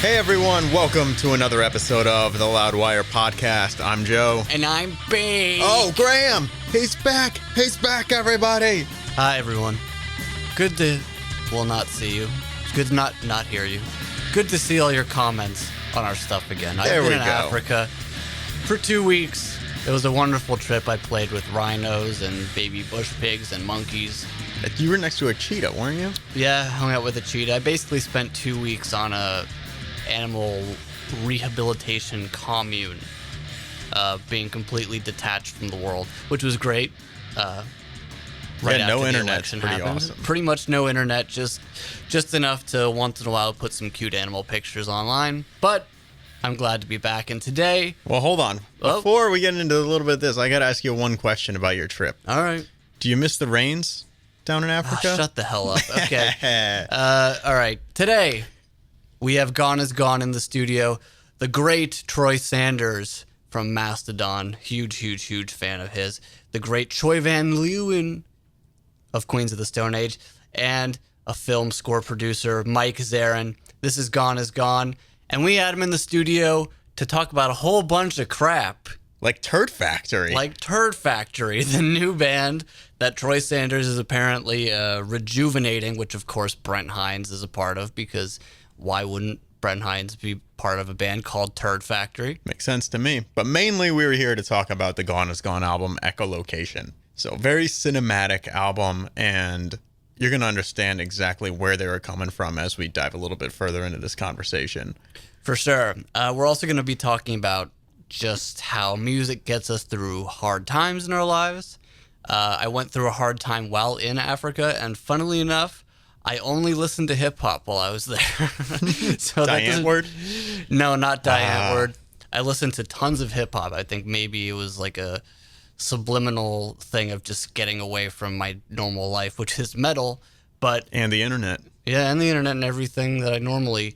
Hey everyone, welcome to another episode of the Loudwire podcast. I'm Joe. And I'm Big. Oh, Graham! He's back! He's back, everybody! Hi, everyone. Good to, well, not see you. It's good to not hear you. Good to see all your comments on our stuff again. There I've been we in go. Africa for 2 weeks. It was a wonderful trip. I played with rhinos and baby bush pigs and monkeys. You were next to a cheetah, weren't you? Yeah, hung out with a cheetah. I basically spent 2 weeks on a animal rehabilitation commune, being completely detached from the world, which was great. Right Yeah, no after the internet. election Pretty happened. awesome. Pretty much no internet, just enough to once in a while put some cute animal pictures online. But I'm glad to be back, and today... Well, hold on. Oh. Before we get into a little bit of this, I gotta ask you one question about your trip. All right. Do you miss the rains down in Africa? Shut the hell up. Okay. All right. Today, we have Gone is Gone in the studio. The great Troy Sanders from Mastodon. Huge fan of his. The great Troy Van Leeuwen of Queens of the Stone Age. And a film score producer, Mike Zarin. This is Gone is Gone. And we had him in the studio to talk about a whole bunch of crap. Like Turd Factory. Like Turd Factory, the new band that Troy Sanders is apparently rejuvenating, which of course Brent Hines is a part of, because why wouldn't Brent Hines be part of a band called Turd Factory? Makes sense to me. But mainly we were here to talk about the Gone is Gone album, Echolocation. So very cinematic album, and you're going to understand exactly where they were coming from as we dive a little bit further into this conversation. For sure. We're also going to be talking about just how music gets us through hard times in our lives. I went through a hard time while in Africa, and funnily enough, I only listened to hip-hop while I was there. So Diane Word? No, not Diane Word. I listened to tons of hip-hop. I think maybe it was like a subliminal thing of just getting away from my normal life, which is metal. But And the internet. yeah, and the internet and everything that I normally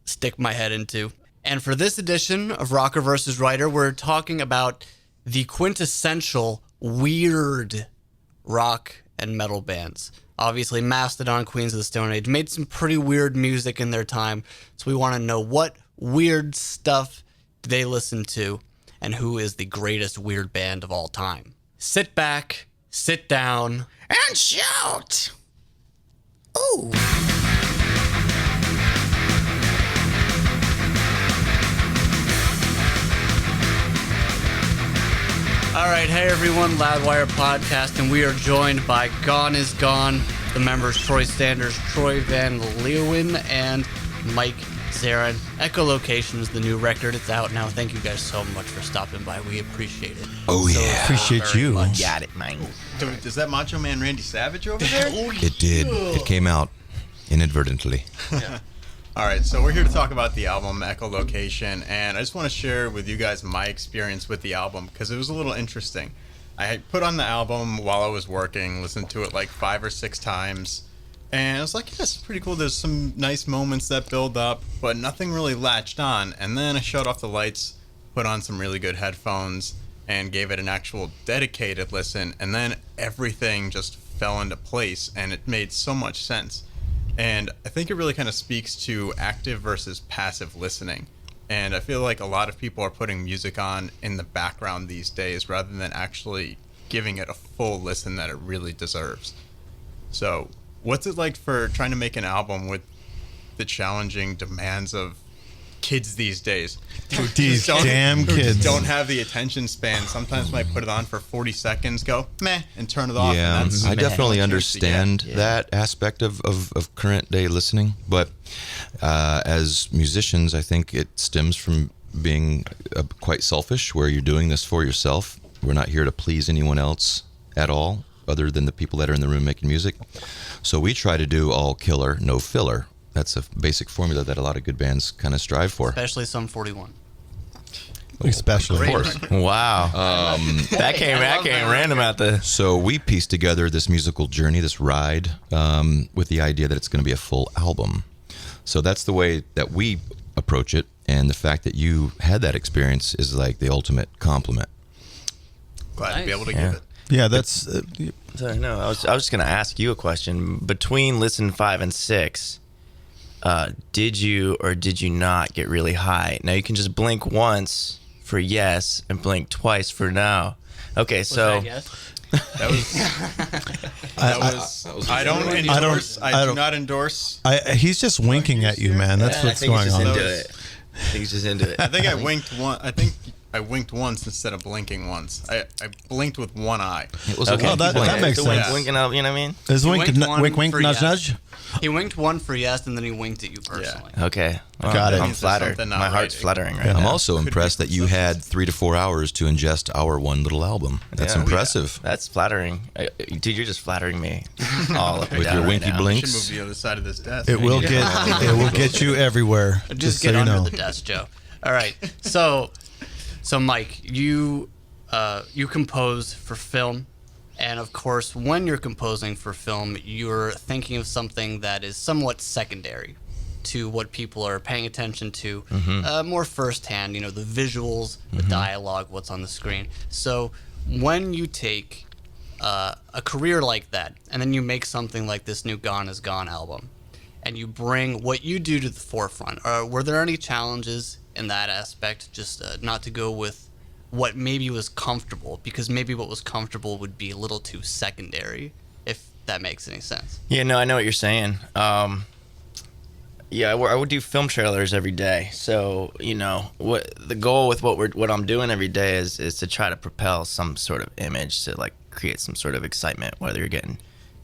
stick my head into. And for this edition of Rocker vs. Writer, we're talking about the quintessential weird rock and metal bands. Obviously, Mastodon, Queens of the Stone Age, made some pretty weird music in their time, so we want to know what weird stuff do they listen to, and who is the greatest weird band of all time. Sit back, sit down, And shout! Ooh. All right, hey everyone, Loudwire podcast, and we are joined by Gone is Gone, the members Troy Sanders, Troy Van Leeuwen, and Mike Zarin. Echolocation is the new record. It's out now. Thank you guys so much for stopping by. We appreciate it. Oh, So yeah. Appreciate very you. much. Got it, man. Is that Macho Man Randy Savage over there? It did. It came out inadvertently. All right, so we're here to talk about the album Echolocation, and I just want to share with you guys my experience with the album because it was a little interesting. I had put on the album while I was working, listened to it like 5 or 6 times, and I was like, yeah, it's pretty cool. There's some nice moments that build up, but nothing really latched on. And then I shut off the lights, put on some really good headphones, and gave it an actual dedicated listen, and then everything just fell into place, and it made so much sense. And I think it really kind of speaks to active versus passive listening. And I feel like a lot of people are putting music on in the background these days rather than actually giving it a full listen that it really deserves. So, what's it like for trying to make an album with the challenging demands of kids these days? These damn Who just kids. don't have the attention span. Sometimes might put it on for 40 seconds, go meh, and turn it off. Yeah, and that's I what definitely you used to get. understand that aspect of current day listening. But as musicians, I think it stems from being quite selfish, where you're doing this for yourself. We're not here to please anyone else at all, other than the people that are in the room making music. So we try to do all killer, no filler. That's a basic formula that a lot of good bands kind of strive for. Especially some 41. Especially. Of course. Wow. that came random at the... So we pieced together this musical journey, this ride, with the idea that it's going to be a full album. So that's the way that we approach it, and the fact that you had that experience is like the ultimate compliment. Glad to be able to Yeah. give it. Yeah, that's Sorry, no, I was just going to ask you a question. Between listen 5 and 6, did you or did you not get really high? Now you can just blink once for yes and blink twice for no. Okay, so That was. I don't endorse. I do not endorse. He's just winking at you, man. That's what's going on. I think he's just into it. I think I winked one. I think I winked once instead of blinking once. I blinked with one eye. It was Okay. a that blink. makes sense. Yeah. Winking out, you know what I mean? Is wink, winked one wink, wink, for nudge, yes. nudge? He winked one for yes, and then he winked at you personally. Okay. Well, Got it. I'm Means there's flattered. something not My heart's right. fluttering right I'm now. also impressed that you had 3 to 4 hours to ingest our one little album. That's Yeah. impressive. That's flattering. Dude, you're just flattering me all up and With down your right winky now. You should blinks. move to the other side of this desk. It will get you everywhere. Just so get you under know. the desk, Joe. All right. So Mike, you compose for film, and of course, when you're composing for film, you're thinking of something that is somewhat secondary to what people are paying attention to, more firsthand. You know, the visuals, the dialogue, what's on the screen. So when you take a career like that, and then you make something like this new Gone Is Gone album, and you bring what you do to the forefront, were there any challenges in that aspect? Just not to go with what maybe was comfortable, because maybe what was comfortable would be a little too secondary, if that makes any sense. Yeah, no, I know what you're saying. Yeah, I would do film trailers every day. So, you know, what the goal with what I'm doing every day is to try to propel some sort of image to like create some sort of excitement, whether you're getting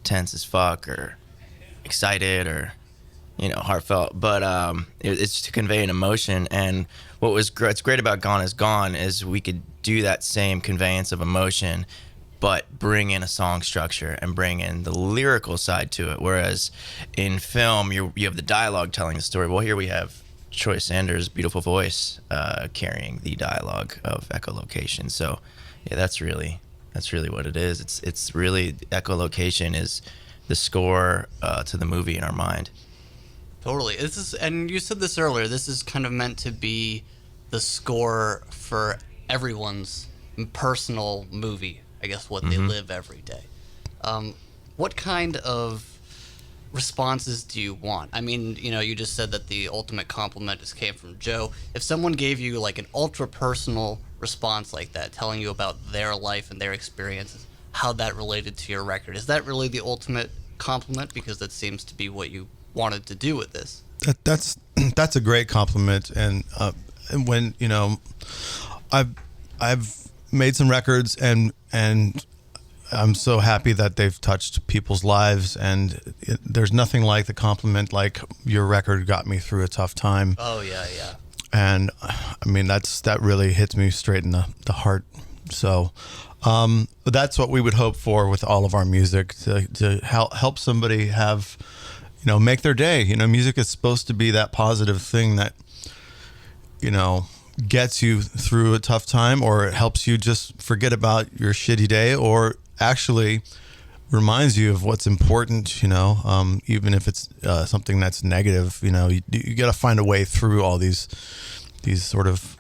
tense as fuck or excited or, you know, heartfelt. But it's to convey an emotion. And what's great about Gone Is Gone is we could do that same conveyance of emotion, but bring in a song structure and bring in the lyrical side to it. Whereas in film, you have the dialogue telling the story. Well, here we have Troy Sanders' beautiful voice carrying the dialogue of Echolocation. So, yeah, that's really what it is. It's really Echolocation is the score to the movie in our mind. Totally. This is, and you said this earlier, this is kind of meant to be the score for everyone's personal movie, I guess, what they live every day. What kind of responses do you want? I mean, you know, you just said that the ultimate compliment just came from Joe. If someone gave you like an ultra personal response like that, telling you about their life and their experiences, how that related to your record, is that really the ultimate compliment? Because that seems to be what you wanted to do with this. That's a great compliment, and when you know, I've made some records, and I'm so happy that they've touched people's lives, and there's nothing like the compliment like your record got me through a tough time. Oh yeah, yeah. And I mean that really hits me straight in the heart. So that's what we would hope for with all of our music, to help somebody have, you know, make their day. You know, music is supposed to be that positive thing that, you know, gets you through a tough time, or it helps you just forget about your shitty day, or actually reminds you of what's important, you know, even if it's something that's negative. You know, you got to find a way through all these sort of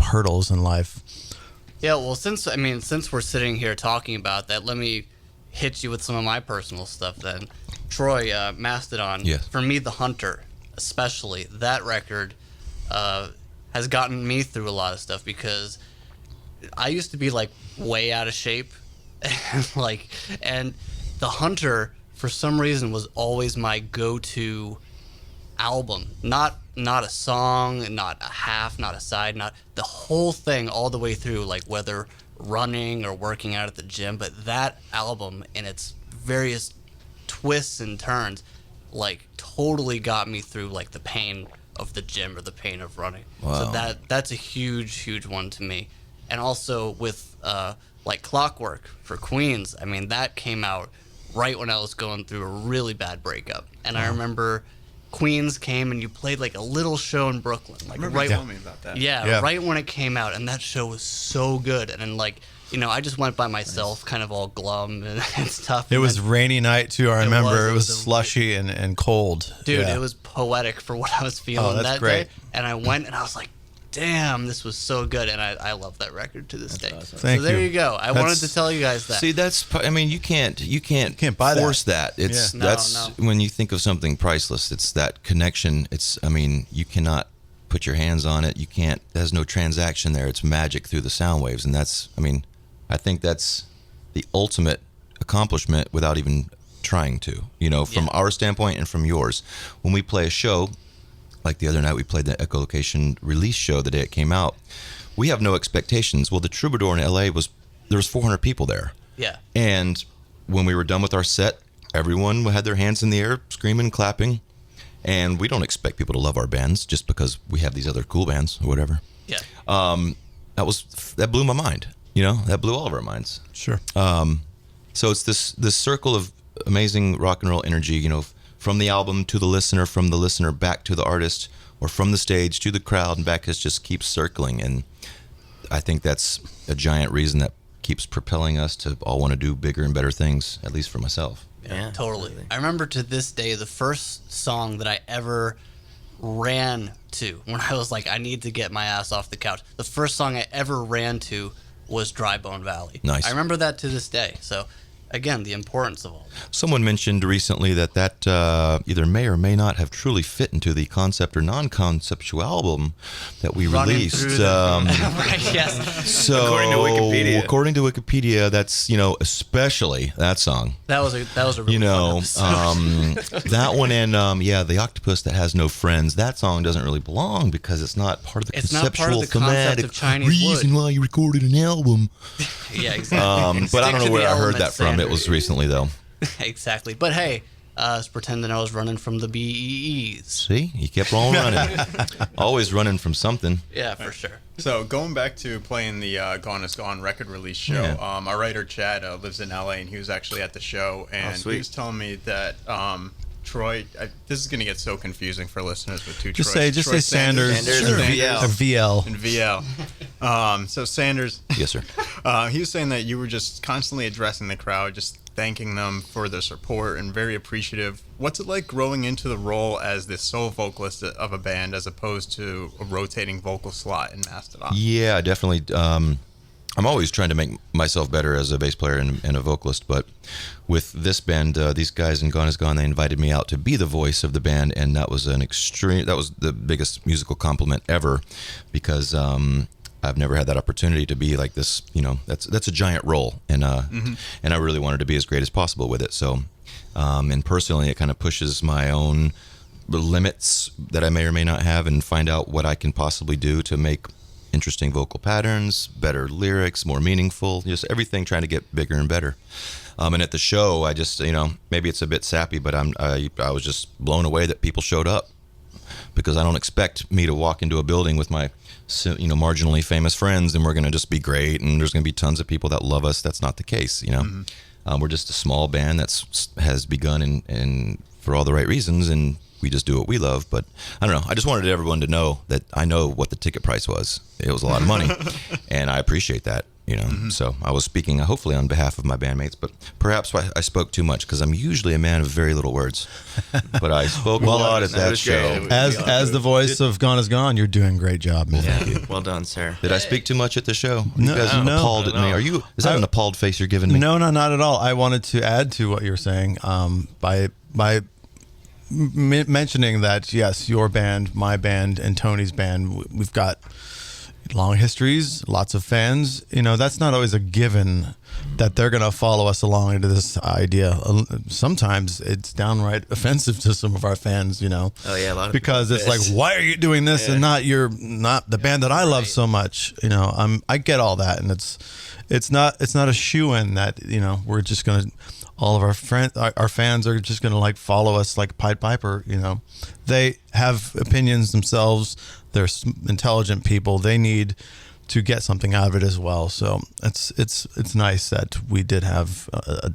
hurdles in life. Yeah, well, since we're sitting here talking about that, let me hit you with some of my personal stuff then. Troy, Mastodon, Yes. For me, The Hunter, especially, that record has gotten me through a lot of stuff, because I used to be like way out of shape, and The Hunter, for some reason, was always my go-to album. Not a song, not a half, not a side, not the whole thing all the way through, like whether running or working out at the gym. But that album, in its various twists and turns, like totally got me through like the pain of the gym or the pain of running. Wow. So that's a huge one to me. And also with like Clockwork for Queens, I mean, that came out right when I was going through a really bad breakup. And I remember Queens came and you played like a little show in Brooklyn, like Remember right you telling me about that. yeah, right when it came out, and that show was so good. And then, like, you know, I just went by myself, kind of all glum and stuff. It and was then, rainy night too. I remember it was a- slushy and cold. dude, Yeah. it was poetic for what I was feeling that's that great. day. And I went and I was like, damn, this was so good, and I love that record to this day. awesome. Thank so there you. you go. I wanted to tell you guys that. See, I mean, you can't buy that. force that. It's Yeah. No, that's when you think of something priceless. It's that connection. I mean, you cannot put your hands on it. You can't. There's no transaction there. It's magic through the sound waves, and I think that's the ultimate accomplishment without even trying to. From our standpoint and from yours. When we play a show, like the other night, we played the Echolocation release show the day it came out. We have no expectations. Well, the Troubadour in LA there was 400 people there. Yeah. And when we were done with our set, everyone had their hands in the air, screaming, clapping. And we don't expect people to love our bands just because we have these other cool bands or whatever. Yeah. That blew my mind. That blew all of our minds. Sure. So it's this circle of amazing rock and roll energy, from the album to the listener, from the listener back to the artist, or from the stage to the crowd and back. It just keeps circling. And I think that's a giant reason that keeps propelling us to all want to do bigger and better things, at least for myself. Yeah, Totally. I remember to this day the first song that I ever ran to when I was like, I need to get my ass off the couch. The first song I ever ran to was Dry Bone Valley. Nice. I remember that to this day. So, again, the importance of all that. Someone mentioned recently that either may or may not have truly fit into the concept or non-conceptual album that we Running released. through right, yes. So according to Wikipedia, that's especially that song. That was a really fun episode. That one and the octopus that has no friends. That song doesn't really belong because it's not part of the It's not part of conceptual the concept thematic of Chinese reason wood. why you recorded an album. Yeah, exactly. But I don't Stick know to where the I heard element that from. It standard. was recently though. Exactly. But hey, I was pretending I was running from the BEEs. See, you kept on running, always running from something. Yeah, for sure. So going back to playing the Gone Is Gone record release show, Yeah. our writer Chad lives in LA, and he was actually at the show, and sweet. he was telling me that Troy. This is going to get so confusing for listeners with two Just Troys. say Troy Sanders. Sanders and VL. Or VL. and VL. So Sanders, Yes, sir. he was saying that you were just constantly addressing the crowd, just thanking them for their support and very appreciative. What's it like growing into the role as the sole vocalist of a band as opposed to a rotating vocal slot in Mastodon? Yeah, definitely. I'm always trying to make myself better as a bass player and a vocalist, but with this band, these guys in Gone Is Gone, they invited me out to be the voice of the band, and that was the biggest musical compliment ever, because I've never had that opportunity to be like this. That's a giant role, and and I really wanted to be as great as possible with it. So, and personally, it kind of pushes my own limits that I may or may not have, and find out what I can possibly do to make interesting vocal patterns, better lyrics, more meaningful, just everything, trying to get bigger and better. And at the show, I just, maybe it's a bit sappy, but I was just blown away that people showed up, because I don't expect me to walk into a building with my, marginally famous friends and we're going to just be great and there's going to be tons of people that love us. That's not the case, We're just a small band has begun and for all the right reasons, and we just do what we love. But I don't know. I just wanted everyone to know that I know what the ticket price was. It was a lot of money, and I appreciate that. So I was speaking hopefully on behalf of my bandmates, but perhaps I spoke too much because I'm usually a man of very little words. But I spoke a lot at that show. As the voice of Gone Is Gone, you're doing a great job, man. Yeah, well done, sir. Did I speak too much at the show? You guys are no, appalled at me. Is that an appalled face you're giving me? No, not at all. I wanted to add to what you're saying by mentioning that, yes, your band, my band, and Tony's band, we've got long histories, lots of fans. That's not always a given that they're going to follow us along into this idea. Sometimes it's downright offensive to some of our fans, Oh yeah, a lot of because people it's like, why are you doing this and not the band that I love so much? I get all that, and it's not a shoo-in that we're just going to. All of our fans are just going to follow us like Pied Piper. They have opinions themselves. They're intelligent people. They need to get something out of it as well. So it's nice that we did have a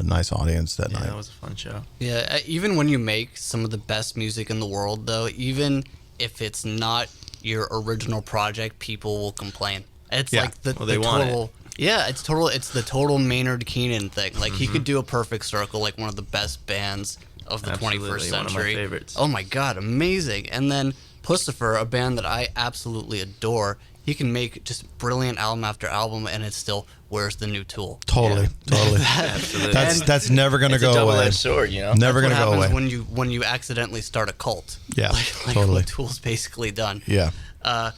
nice audience that night. That was a fun show. Yeah, even when you make some of the best music in the world, though, even if it's not your original project, people will complain. It's like the want total. Yeah, it's the total Maynard Keenan thing. Like he could do a Perfect Circle, like one of the best bands of the Absolutely, 21st century. one of my favorites. Oh my God, amazing! And then Pussifer, a band that I absolutely adore, he can make just brilliant album after album, and it's still, where's the new Tool? Totally. Absolutely. That's never gonna It's go a away. double-edged sword, you know. Never That's gonna what go happens away. when you accidentally start a cult. Yeah, like totally. what Tool's basically done. Yeah. And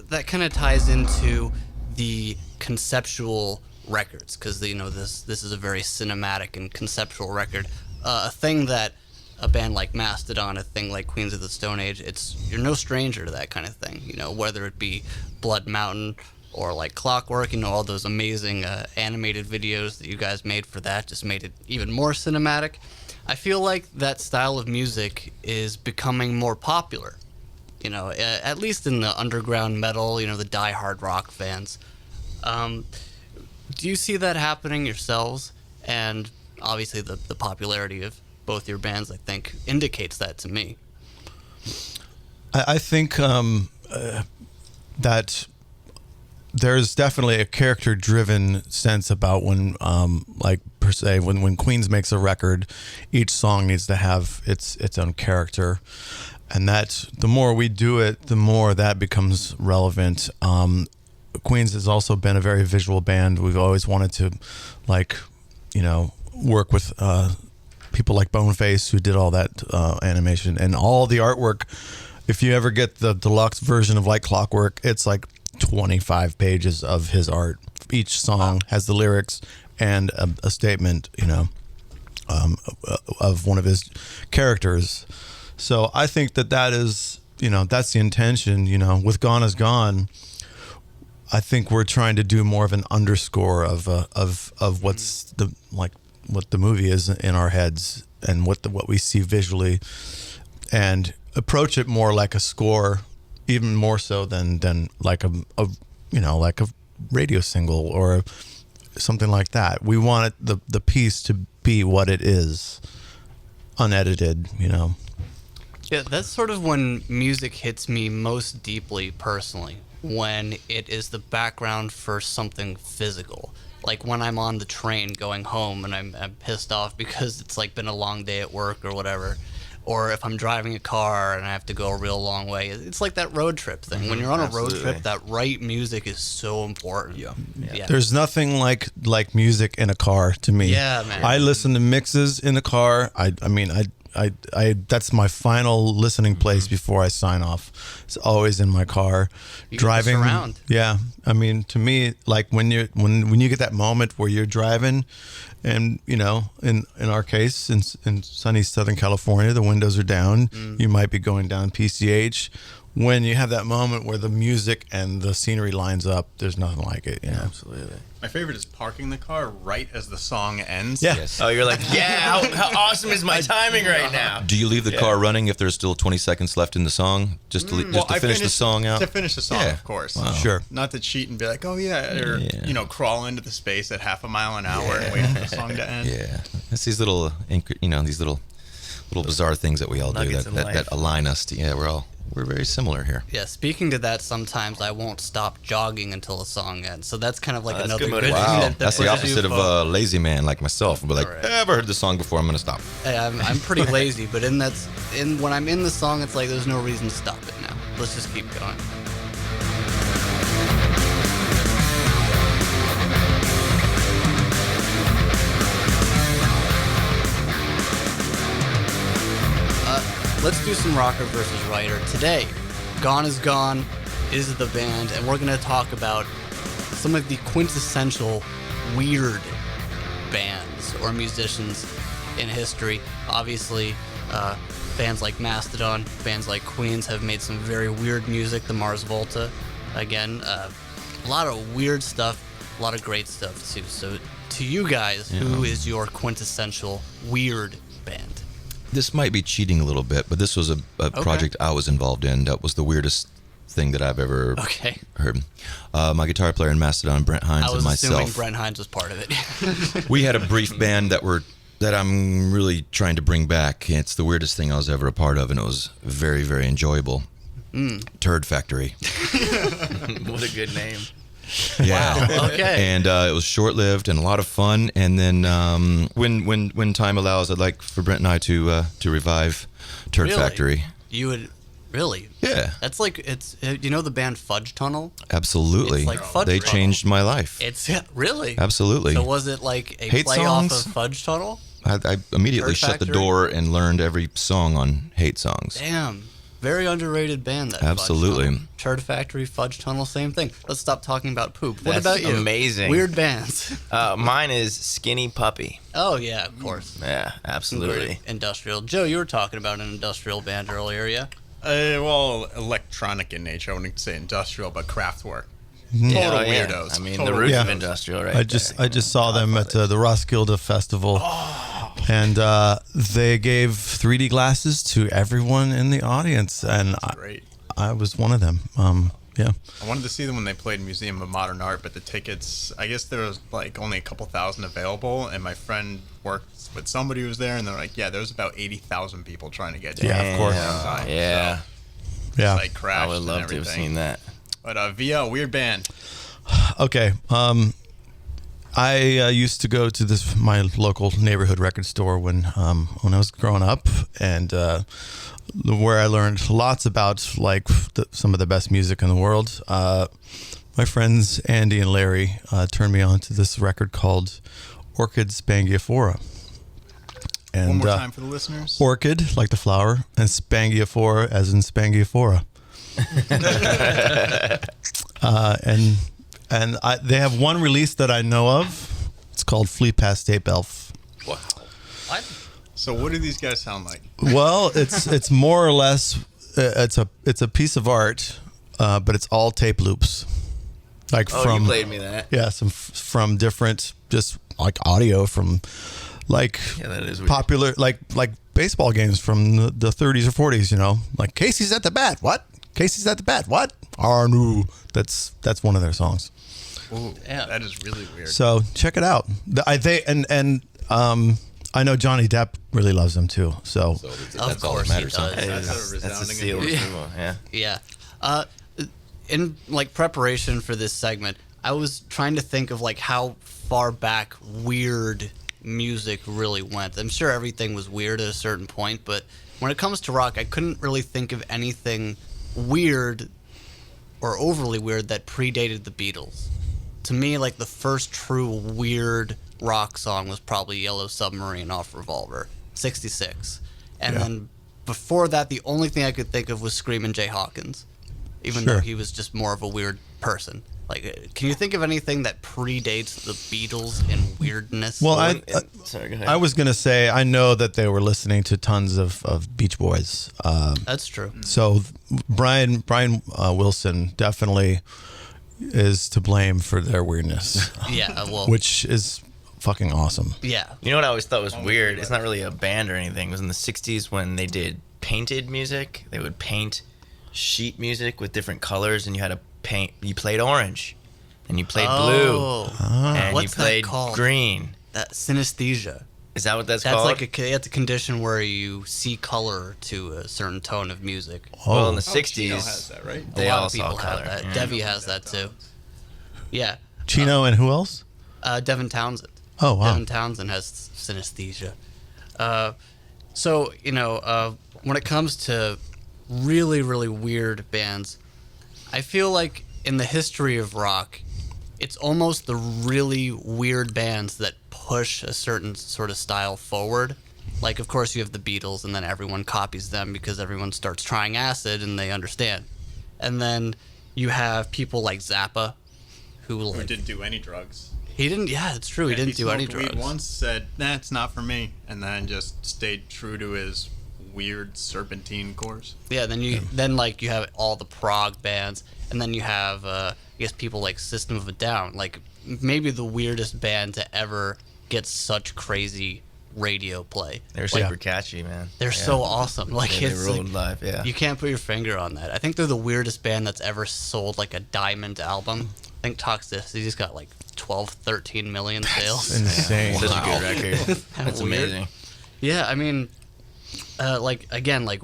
that kind of ties into the conceptual records, because this is a very cinematic and conceptual record. A thing that a band like Mastodon, a thing like Queens of the Stone Age, you're no stranger to that kind of thing. Whether it be Blood Mountain or like Clockwork, all those amazing animated videos that you guys made for that just made it even more cinematic. I feel like that style of music is becoming more popular. At least in the underground metal, the die-hard rock fans. Do you see that happening yourselves? And obviously the popularity of both your bands, I think, indicates that to me. I think that there's definitely a character-driven sense about when, per se, when Queens makes a record, each song needs to have its own character, and that the more we do it, the more that becomes relevant. Queens has also been a very visual band. We've always wanted to, work with people like Boneface, who did all that animation and all the artwork. If you ever get the deluxe version of Like Clockwork, it's like 25 pages of his art. Each song has the lyrics and a statement, of one of his characters. So I think that is, that's the intention. With Gone Is Gone, I think we're trying to do more of an underscore of what's what the movie is in our heads and what we see visually, and approach it more like a score, even more so than like a radio single or something like that. We want the piece to be what it is, unedited. Yeah, that's sort of when music hits me most deeply personally, when it is the background for something physical. Like when I'm on the train going home and I'm pissed off because it's been a long day at work or whatever. Or if I'm driving a car and I have to go a real long way. It's like that road trip thing. When you're on a road trip, that right music is so important. Yeah. There's nothing like music in a car to me. Yeah, man. I listen to mixes in the car. I that's my final listening place before I sign off. It's always in my car, driving. Around. Yeah, to me, when you get that moment where you're driving, and in our case, in sunny Southern California, the windows are down. You might be going down PCH. When you have that moment where the music and the scenery lines up, there's nothing like it. Absolutely. My favorite is parking the car right as the song ends. Yeah. Yes. Oh, you're like, how awesome is my timing right now? Do you leave the car running if there's still 20 seconds left in the song, just to I finish the song out? To finish the song, Yeah. of course. Wow. Sure. Not to cheat and be like, oh yeah, or crawl into the space at 0.5 mile an hour and wait for the song to end. Yeah, it's these little, these little bizarre things that we all do nuggets in life. that align us to. We're very similar here. Yeah, speaking to that, sometimes I won't stop jogging until the song ends. So that's kind of like that's another good good thing. motivation. Wow, that that's the pushes you opposite of a lazy man like myself. I'll be like, Right. I've heard the song before, I'm going to stop. Hey, I'm pretty lazy, but when I'm in the song, it's like there's no reason to stop it now. Let's just keep going. Let's do some rocker versus writer. Today, Gone Is Gone is the band, and we're going to talk about some of the quintessential weird bands or musicians in history. Obviously, bands like Mastodon, bands like Queens have made some very weird music. The Mars Volta, again, a lot of weird stuff, a lot of great stuff too. So to you guys, who is your quintessential weird band? This might be cheating a little bit, but this was a project I was involved in. That was the weirdest thing that I've ever heard. My guitar player in Mastodon, Brent Hines, and myself. I was assuming Brent Hines was part of it. We had a brief band that I'm really trying to bring back. It's the weirdest thing I was ever a part of, and it was very, very enjoyable. Turd Factory. What a good name. Yeah. Wow, okay. And it was short-lived and a lot of fun. And then when time allows, I'd like for Brent and I to revive Turd Really? Factory. You would Really? Yeah, That's like it's. You know the band Fudge Tunnel? absolutely. It's like Fudge They Tunnel. changed my life. It's really. Absolutely. So was it like a Hate play off songs? of Fudge Tunnel? I immediately Turd shut the Factory? door and learned every song on Hate Songs. Damn. Very underrated band, that Absolutely. Fudge Tunnel. Turd Factory, Fudge Tunnel, same thing. Let's stop talking about poop. What That's about you? amazing. Weird bands. Mine is Skinny Puppy. Oh, yeah, of course. Yeah, absolutely. Industrial. Joe, you were talking about an industrial band earlier, yeah? Well, electronic in nature. I wouldn't say industrial, but Kraftwerk. Yeah, Total oh, yeah. weirdos. I mean, Total the roots of weirdos. industrial, right? I just saw them at the Roskilde Festival, and they gave 3D glasses to everyone in the audience, and Great. I was one of them. Yeah. I wanted to see them when they played Museum of Modern Art, but the tickets, I guess there was like only a couple thousand available, and my friend worked with somebody who was there, and they're like, yeah, there was about 80,000 people trying to get Yeah, of course. Time, Yeah. Yeah. So, like crashed I would love and to have everything. seen that. But Via, weird band. Okay. I used to go to my local neighborhood record store when I was growing up, and where I learned lots about like some of the best music in the world. My friends Andy and Larry turned me on to this record called Orchid Spangiophora. And, One more time for the listeners. Orchid, like the flower, and Spangiophora, as in Spangiophora. They have one release that I know of. It's called Flee Past Tape Elf. Wow. So what do these guys sound like? Well, it's more or less it's a piece of art, but it's all tape loops, like Oh, from you played me that. yeah, from different just like audio from like Yeah, that is weird. popular like baseball games from the 30s or 40s. You know, like Casey's at the bat. What? Casey's at the bat. What? Arnu. That's one of their songs. Ooh, Yeah. that is really weird. So check it out. I know Johnny Depp really loves them too. So That's all course that he matters. does. Huh? That's a That's a resounding seal of endorsement. approval, yeah. Yeah. In like preparation for this segment, I was trying to think of like how far back weird music really went. I'm sure everything was weird at a certain point, but when it comes to rock, I couldn't really think of anything weird or overly weird that predated the Beatles. To me, like the first true weird rock song was probably Yellow Submarine off Revolver, 66. And then before that, the only thing I could think of was Screamin' Jay Hawkins, even though Sure. he was just more of a weird person. Like, can you think of anything that predates the Beatles in weirdness? well, Sorry, go ahead. I was gonna say I know that they were listening to tons of Beach Boys. That's true. So Brian Wilson definitely is to blame for their weirdness, Yeah, well, which is fucking awesome. yeah. You know what I always thought was weird? It's not really a band or anything. It was in the 60s when they did painted music. They would paint sheet music with different colors, and you had to paint. You played orange, and you played blue, Oh, and what's you that played called? green. That synesthesia. Is that what that's That's called? like it's a condition where you see color to a certain tone of music. well, in the Oh, 60s, Chino has that, right? they a lot all of people saw have color. that. Yeah. Devi has that too. Yeah. Chino and who else? Devin Townsend. Oh wow. Devin Townsend has synesthesia. So, you know, when it comes to really, really weird bands, I feel like in the history of rock, it's almost the really weird bands that push a certain sort of style forward. Like, of course, you have the Beatles, and then everyone copies them because everyone starts trying acid and they understand. And then you have people like Zappa, who Who like didn't do any drugs. he didn't. Yeah, it's true. He didn't do any smoked weed drugs. once, said, nah, it's not for me, and then just stayed true to his weird serpentine course. Yeah, then you have all the prog bands, and then you have I guess people like System of a Down, like maybe the weirdest band to ever get such crazy radio play. They're super catchy, man. They're so awesome. Like Yeah, they it's ruled like, live, yeah. you can't put your finger on that. I think they're the weirdest band that's ever sold like a diamond album. I think Toxicity's got like 12, 13 million sales. Insane. Such a good record. That's Weird. amazing. Yeah, I mean, like again, like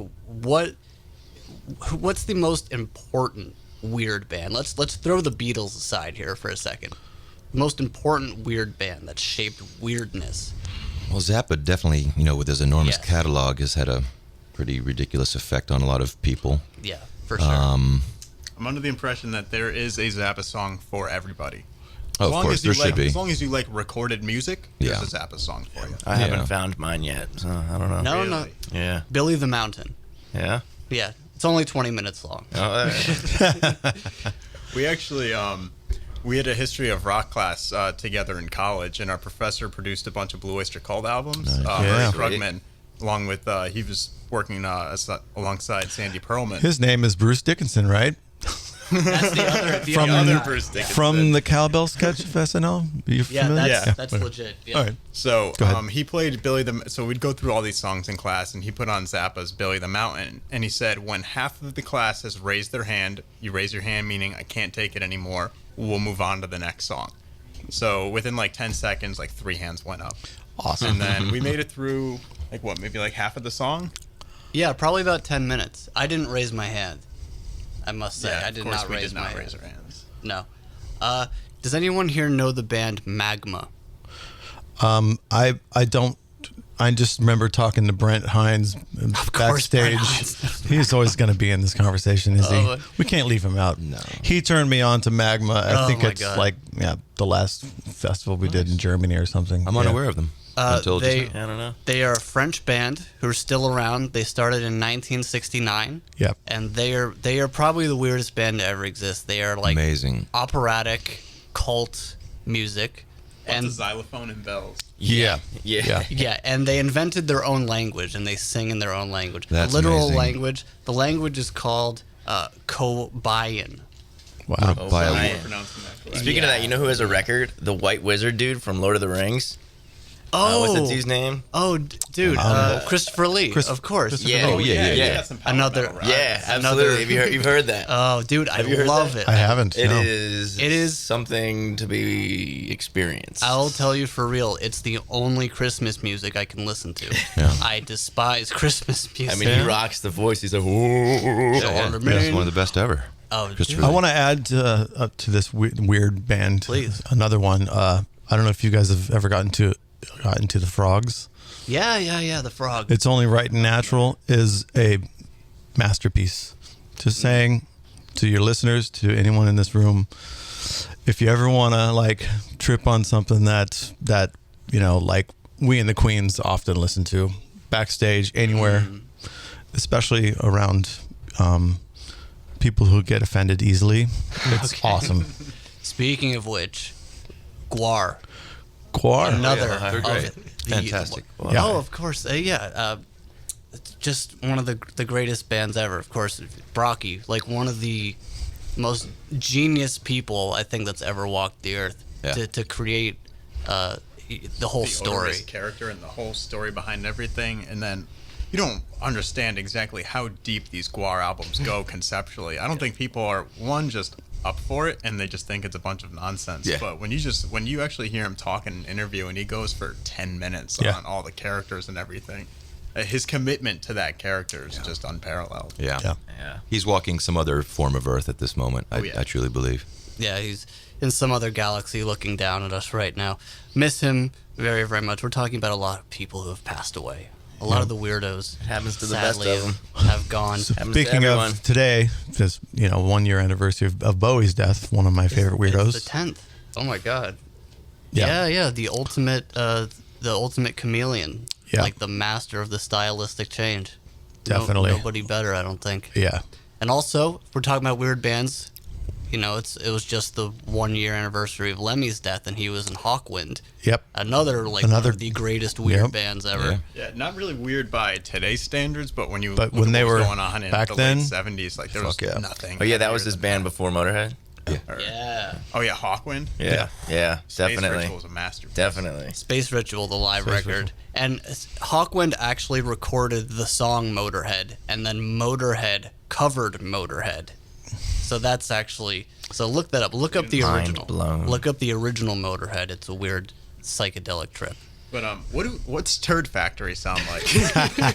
what's the most important weird band? Let's throw the Beatles aside here for a second. Most important weird band that shaped weirdness. Well, Zappa definitely, with his enormous Yes. catalog, has had a pretty ridiculous effect on a lot of people. Yeah, for sure. I'm under the impression that there is a Zappa song for everybody. Oh, of course, there should be. As long as you like recorded music, there's Yeah. a Zappa song for you. I haven't found mine yet, so I don't know. No, no. Really? Yeah. Billy the Mountain. Yeah. Yeah, it's only 20 minutes long. Oh, We actually we had a history of rock class together in college, and our professor produced a bunch of Blue Oyster Cult albums. Yeah. Murray Krugman, along with he was working alongside Sandy Pearlman. His name is Bruce Dickinson, right? That's the other, From- other Bruce Dickinson. From the Cowbell sketch of SNL. Are you Yeah, familiar? that's whatever. legit. Yeah. All right. So Go ahead. he played Billy the. So we'd go through all these songs in class, and he put on Zappa's Billy the Mountain, and he said, when half of the class has raised their hand, you raise your hand, meaning I can't take it anymore. We'll move on to the next song. So within like 10 seconds, like 3 hands went up, Awesome. and then we made it through maybe like half of the song. Yeah, probably about 10 minutes. I didn't raise my hand. I must say, I did of course not we raise did my not hand. raise our hands. No. Does anyone here know the band Magma? I don't. I just remember talking to Brent Hines course, backstage. Brent Hines. He's always going to be in this conversation, is Oh. he? We can't leave him out. No. He turned me on to Magma. I Oh think my it's God. like the last festival we did in Germany or something. I'm unaware of them. Until just they, now. I don't know. they are a French band who are still around. They started in 1969. Yep. And they are probably the weirdest band to ever exist. They are like Amazing. operatic cult music. And And xylophone and bells. Yeah. Yeah. yeah, and they invented their own language and they sing in their own language. That's Literal amazing. language. The language is called Kobayan. Wow. By a- Ryan. Pronouncing that correct. Speaking of that, you know who has a record? The White Wizard dude from Lord of the Rings. What's that dude's name? Oh, dude, Christopher Lee, of course. Yeah. Oh, yeah. he got some power Another- metal, right? Yeah, Another- absolutely. You've heard that. Oh, dude, I you heard love that? it. I haven't. It no. is something to be experienced. I'll tell you for real, it's the only Christmas music I can listen to. Yeah. I despise Christmas music. I mean, he rocks the voice. He's like, whoa. Yeah. It's one of the best ever. Oh, Christopher dude. I want to add to this weird band. Please. Another one. I don't know if you guys have ever gotten to the Frogs. Yeah, the frog. It's Only Right and Natural is a masterpiece. Just saying to your listeners, to anyone in this room, if you ever want to like trip on something that like we and the Queens often listen to backstage anywhere, especially around people who get offended easily, it's awesome. Speaking of which, Guar. Guar. Another They're of great. the- Fantastic. Yeah. Oh, of course. It's just one of the greatest bands ever. Of course, Brocky, like one of the most genius people I think that's ever walked the earth Yeah. to create the whole The story. odorous character and the whole story behind everything, and then you don't understand exactly how deep these Guar albums go conceptually. I don't think people are just up for it, and they just think it's a bunch of nonsense. Yeah. But when you actually hear him talk in an interview, and he goes for 10 minutes Yeah. on all the characters and everything, his commitment to that character is just unparalleled. Yeah. Yeah. He's walking some other form of Earth at this moment. yeah. I truly believe. Yeah, he's in some other galaxy looking down at us right now. Miss him very, very much. We're talking about a lot of people who have passed away. A lot of the weirdos happens to the best sadly of 'em. have gone. Happens to Speaking everyone. of today, this 1 year anniversary of Bowie's death. One of my favorite weirdos. It's the 10th. Oh my god. Yeah. Yeah, the ultimate chameleon. Yeah. Like the master of the stylistic change. Definitely. Nobody better, I don't think. Yeah. And also, if we're talking about weird bands, it was just the 1 year anniversary of Lemmy's death, and he was in Hawkwind. Yep. Another one of the greatest weird Yep. bands ever. Yeah. Yeah, not really weird by today's standards, but when you But look when at they what was were going on in back the then, late 70s, like there was fuck yeah. nothing. Oh yeah, that was weirder his than band that. before Motorhead. Or- Yeah. Oh yeah, Hawkwind. Yeah, Space definitely, Ritual was a masterpiece. definitely. Space Ritual, the live Space record. Ritual. And Hawkwind actually recorded the song Motorhead, and then Motorhead covered Motorhead. So that's actually... So look that up. Look up the Mind original. blown. Look up the original Motorhead. It's a weird psychedelic trip. But what's Turd Factory sound like?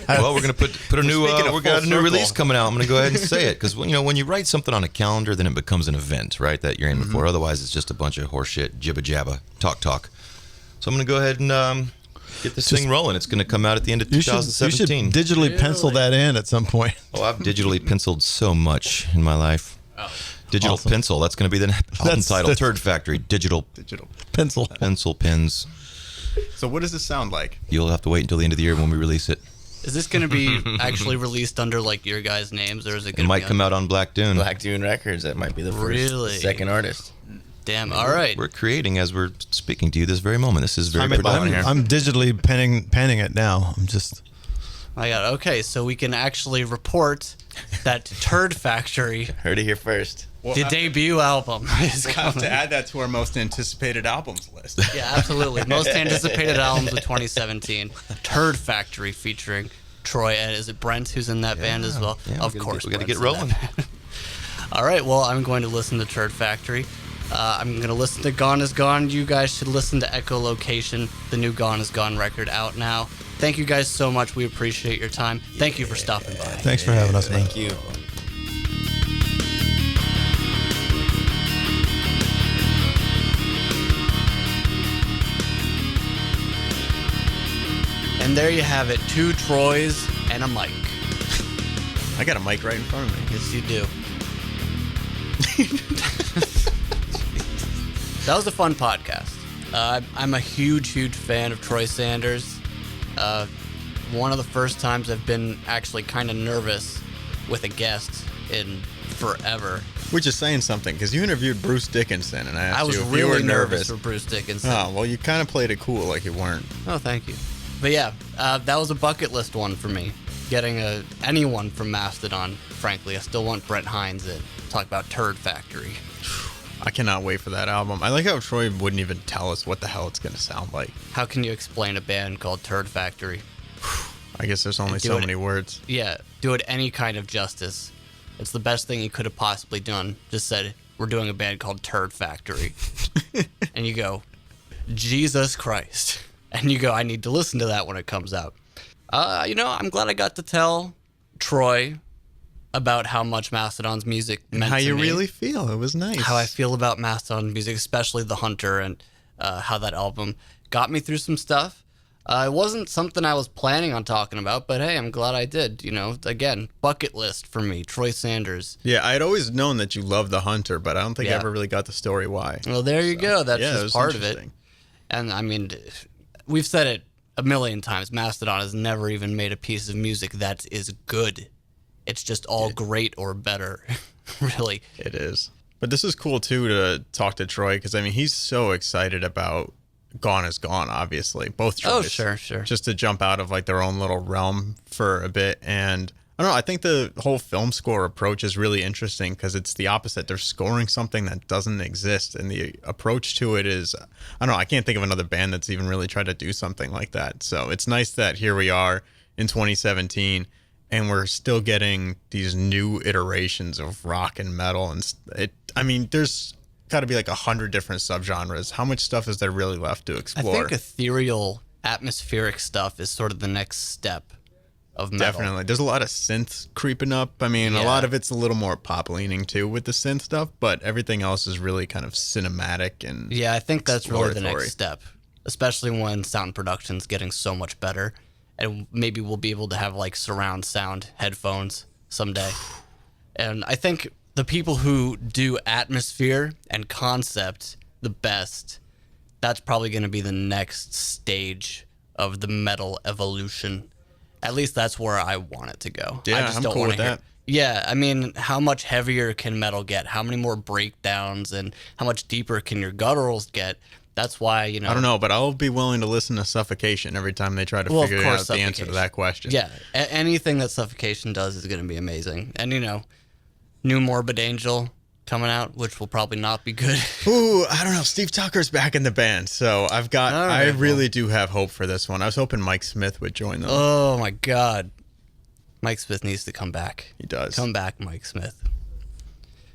Well, we're gonna put a new Speaking of we got a full new circle. release coming out. I'm gonna go ahead and say it because when you write something on a calendar, then it becomes an event, right? That you're aiming for. Otherwise, it's just a bunch of horseshit, jibba jabba, talk. So I'm gonna go ahead and Get this thing rolling. It's going to come out at the end of You 2017. should digitally pencil that in at some point. Oh, I've digitally penciled so much in my life. Oh. Digital Awesome. pencil. That's going to be the album title. Turd Factory. Digital Pencil. pencil pens. So what does this sound like? You'll have to wait until the end of the year when we release it. Is this going to be actually released under like your guys' names, or is it It going to might come out on Black Dune. Black Dune Records. That might be the first, Really? second artist. Damn. All right. We're creating as we're speaking to you this very moment. This is very I'm productive. I'm- I'm digitally penning it now. I'm just. I got it. Okay, so we can actually report that Turd Factory, Heard it here first. the debut album, is We'll have to coming. add that to our most anticipated albums list. Yeah, absolutely. Most anticipated albums of 2017. Turd Factory featuring Troy, and is it Brent who's in that band as well? Yeah, Of we gotta course. get- we gotta Brent's get in that rolling. band. All right, well, I'm going to listen to Turd Factory. I'm going to listen to Gone Is Gone. You guys should listen to Echolocation, the new Gone Is Gone record out now. Thank you guys so much. We appreciate your time. Thank you for stopping by. Thanks for having us, man. Thank you. And there you have it, 2 Troys and a mic. I got a mic right in front of me. Yes, you do. That was a fun podcast. I'm a huge fan of Troy Sanders. One of the first times I've been actually kind of nervous with a guest in forever. We're just saying something because you interviewed Bruce Dickinson, and I asked I was you if you were really nervous nervous. for Bruce Dickinson. Oh, well, you kind of played it cool like you weren't. Oh, thank you. But yeah, that was a bucket list one for me. Getting anyone from Mastodon, frankly. I still want Brent Hines in. Talk about Turd Factory. I cannot wait for that album. I like how Troy wouldn't even tell us what the hell it's going to sound like. How can you explain a band called Turd Factory? I guess there's only Do so it. many words. Yeah, do it any kind of justice. It's the best thing he could have possibly done. Just said, we're doing a band called Turd Factory. And you go, Jesus Christ. And you go, I need to listen to that when it comes out. I'm glad I got to tell Troy about how much Mastodon's music meant How to you me. really feel. It was nice. How I feel about Mastodon music, especially The Hunter, and how that album got me through some stuff. It wasn't something I was planning on talking about, but hey, I'm glad I did. Again, bucket list for me, Troy Sanders. Yeah, I had always known that you loved The Hunter, but I don't think I Yeah. ever really got the story why. Well, there you go. That's yeah, it just was part of it. interesting. And I mean, we've said it a million times. Mastodon has never even made a piece of music that is good. It's just all great or better, really. It is. But this is cool, too, to talk to Troy, because, I mean, he's so excited about Gone Is Gone, obviously. Both Troys. Oh, sure. Just to jump out of, like, their own little realm for a bit. And, I don't know, I think the whole film score approach is really interesting, because it's the opposite. They're scoring something that doesn't exist, and the approach to it is, I don't know, I can't think of another band that's even really tried to do something like that. So it's nice that here we are in 2017, and we're still getting these new iterations of rock and metal. And there's got to be like 100 different subgenres. How much stuff is there really left to I explore? think ethereal, atmospheric stuff is sort of the next step of metal. Definitely. There's a lot of synth creeping up. I mean, a Yeah. lot of it's a little more pop leaning too with the synth stuff, but everything else is really kind of cinematic and Yeah, I think that's really the exploratory. next step, especially when sound production's getting so much better. And maybe we'll be able to have like surround sound headphones someday. And I think the people who do atmosphere and concept the best, that's probably going to be the next stage of the metal evolution. At least that's where I want it to go. I Yeah, just I'm don't cool wanna with hear- that. Yeah, I mean, how much heavier can metal get? How many more breakdowns and how much deeper can your gutturals get? That's why, I don't know, but I'll be willing to listen to Suffocation every time they try to Well, of figure course, out the answer to Suffocation. that question. Yeah, anything that Suffocation does is going to be amazing. And, new Morbid Angel coming out, which will probably not be good. Ooh, I don't know. Steve Tucker's back in the band, so All right, I really do have hope for this one. I was hoping Mike Smith would join them. Oh, my God. Mike Smith needs to come back. He does. Come back, Mike Smith.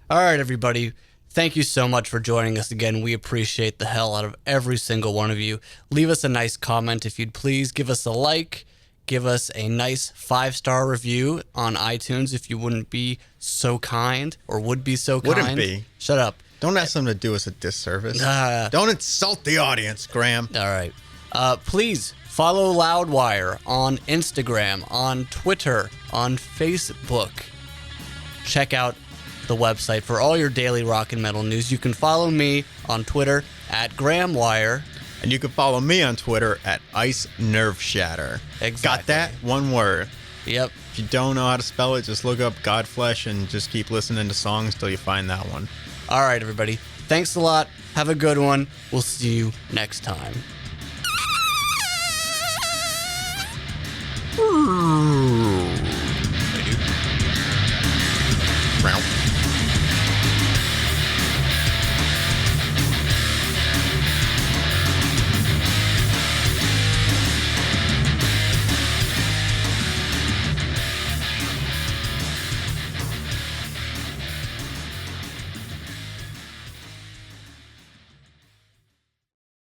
All right, everybody. Thank you so much for joining us again. We appreciate the hell out of every single one of you. Leave us a nice comment if you'd please. Give us a like. Give us a nice 5-star review on iTunes if you wouldn't be so kind or would be so kind. Wouldn't be. Shut up. Don't ask them to do us a disservice. Ah. Don't insult the audience, Graham. All right. Please follow Loudwire on Instagram, on Twitter, on Facebook. Check out the website for all your daily rock and metal news. You can follow me on Twitter at GrahamWire. And you can follow me on Twitter at Ice Nerve Shatter. Exactly. Got that? One word. Yep. If you don't know how to spell it, just look up Godflesh and just keep listening to songs till you find that one. All right, everybody. Thanks a lot. Have a good one. We'll see you next time.